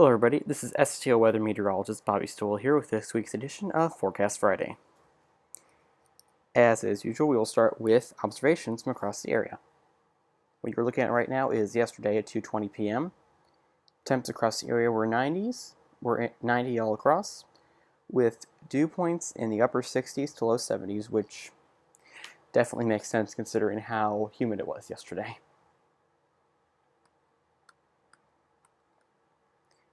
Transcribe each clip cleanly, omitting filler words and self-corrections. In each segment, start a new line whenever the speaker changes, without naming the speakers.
Hello everybody, this is STO Weather Meteorologist Bobby Stoll here with this week's edition of Forecast Friday. As is usual, we will start with observations from across the area. What you're looking at right now is yesterday at 2:20 p.m. Temps across the area were 90s, were 90 all across, with dew points in the upper 60s to low 70s, which definitely makes sense considering how humid it was yesterday.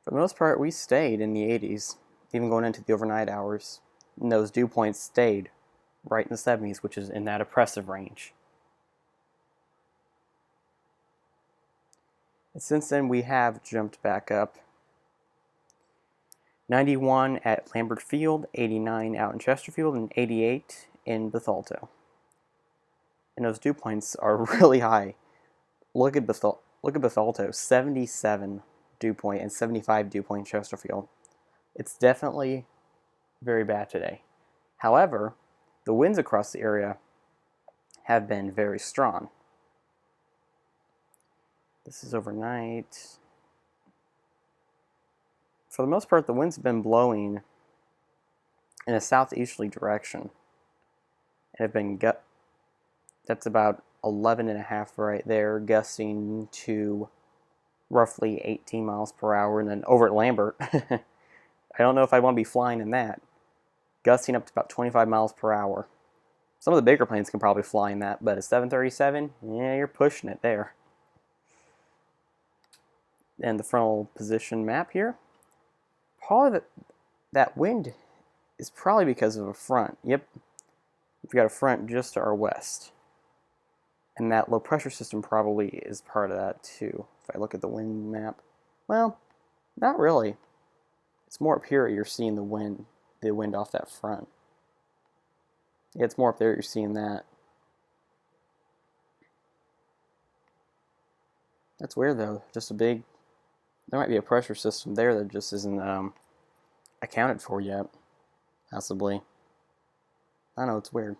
For the most part, we stayed in the 80s, even going into the overnight hours. And those dew points stayed right in the 70s, which is in that oppressive range. And since then, we have jumped back up. 91 at Lambert Field, 89 out in Chesterfield, and 88 in Bethalto. And those dew points are really high. Look at Bethalto, 77 dew point and 75 dew point in Chesterfield. It's definitely very bad today. However, the winds across the area have been very strong. This is overnight. For the most part, the winds have been blowing in a southeasterly direction. And have been that's about 11.5 right there, gusting to roughly 18 miles per hour. And then over at Lambert, I don't know if I want to be flying in that. Gusting up to about 25 miles per hour. Some of the bigger planes can probably fly in that, but a 737, yeah, you're pushing it there. And the frontal position map here. Part of that wind is probably because of a front. Yep, we've got a front just to our west. And that low pressure system probably is part of that too. If I look at the wind map, well, not really. It's more up here you're seeing the wind off that front. Yeah, it's more up there you're seeing that. That's weird though. There might be a pressure system there that just isn't accounted for yet. Possibly. I don't know, it's weird.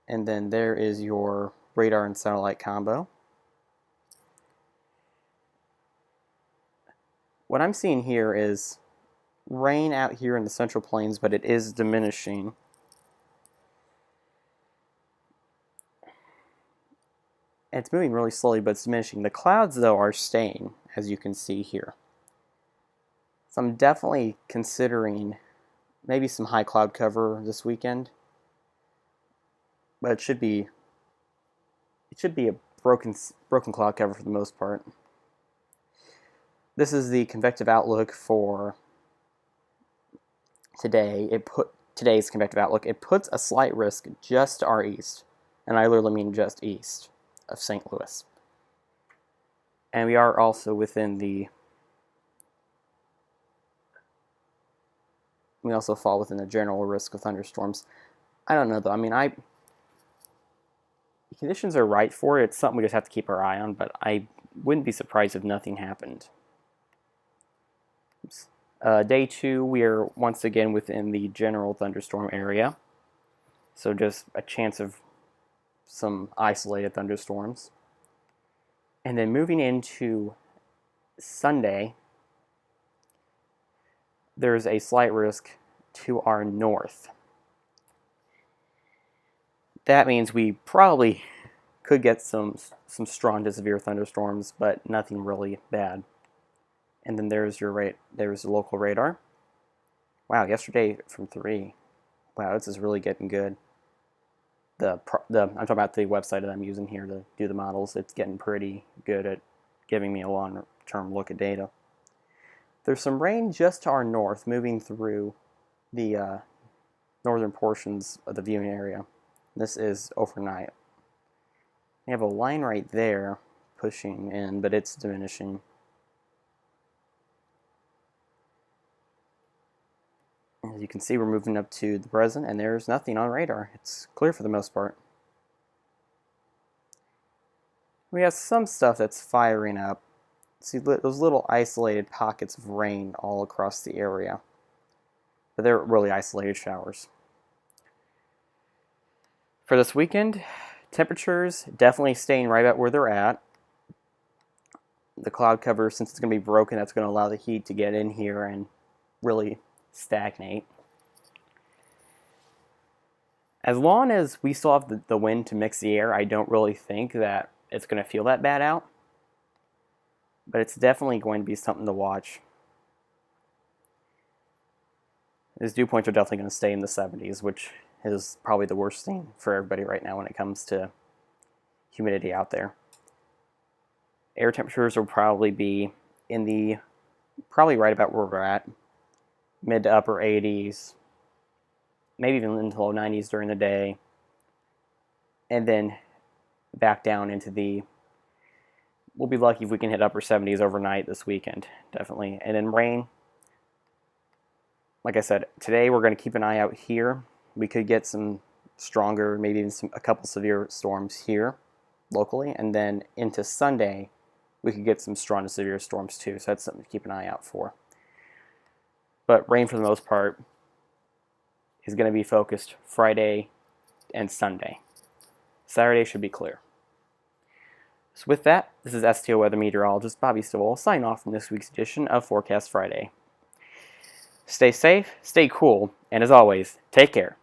And then there is your radar and satellite combo. What I'm seeing here is rain out here in the Central Plains, but it is diminishing. And it's moving really slowly, but it's diminishing. The clouds, though, are staying, as you can see here. So I'm definitely considering maybe some high cloud cover this weekend. But it should be a broken cloud cover for the most part. This is the convective outlook for today. Today's convective outlook. It puts a slight risk just to our east, and I literally mean just east of St. Louis. And we are also within we also fall within the general risk of thunderstorms. I don't know though. I mean, the conditions are right for it. It's something we just have to keep our eye on, but I wouldn't be surprised if nothing happened. Day 2, we are once again within the general thunderstorm area. So just a chance of some isolated thunderstorms. And then moving into Sunday, there's a slight risk to our north. That means we probably could get some strong to severe thunderstorms, but nothing really bad. And then there's there's the local radar. Wow, yesterday from 3. Wow, this is really getting good. I'm talking about the website that I'm using here to do the models. It's getting pretty good at giving me a long-term look at data. There's some rain just to our north, moving through the northern portions of the viewing area. This is overnight. We have a line right there pushing in, but it's diminishing. As you can see, we're moving up to the present, and there's nothing on radar. It's clear for the most part. We have some stuff that's firing up. See those little isolated pockets of rain all across the area. But they're really isolated showers. For this weekend, temperatures definitely staying right about where they're at. the cloud cover, since it's going to be broken, that's going to allow the heat to get in here and really stagnate. As long as we still have the wind to mix the air, I don't really think that it's going to feel that bad out. But it's definitely going to be something to watch. These dew points are definitely going to stay in the 70s, which is probably the worst thing for everybody right now when it comes to humidity out there. Air temperatures will probably be in the, probably right about where we're at, mid to upper 80s, maybe even into low 90s during the day, and then back down into the, we'll be lucky if we can hit upper 70s overnight this weekend, definitely. And then rain, like I said, today we're going to keep an eye out here. We could get some stronger, maybe even a couple severe storms here locally, and then into Sunday we could get some strong to severe storms too, so that's something to keep an eye out for. But rain for the most part is going to be focused Friday and Sunday. Saturday should be clear. So with that, this is STO weather meteorologist Bobby Stowell signing off from this week's edition of Forecast Friday. Stay safe, stay cool, and as always, take care.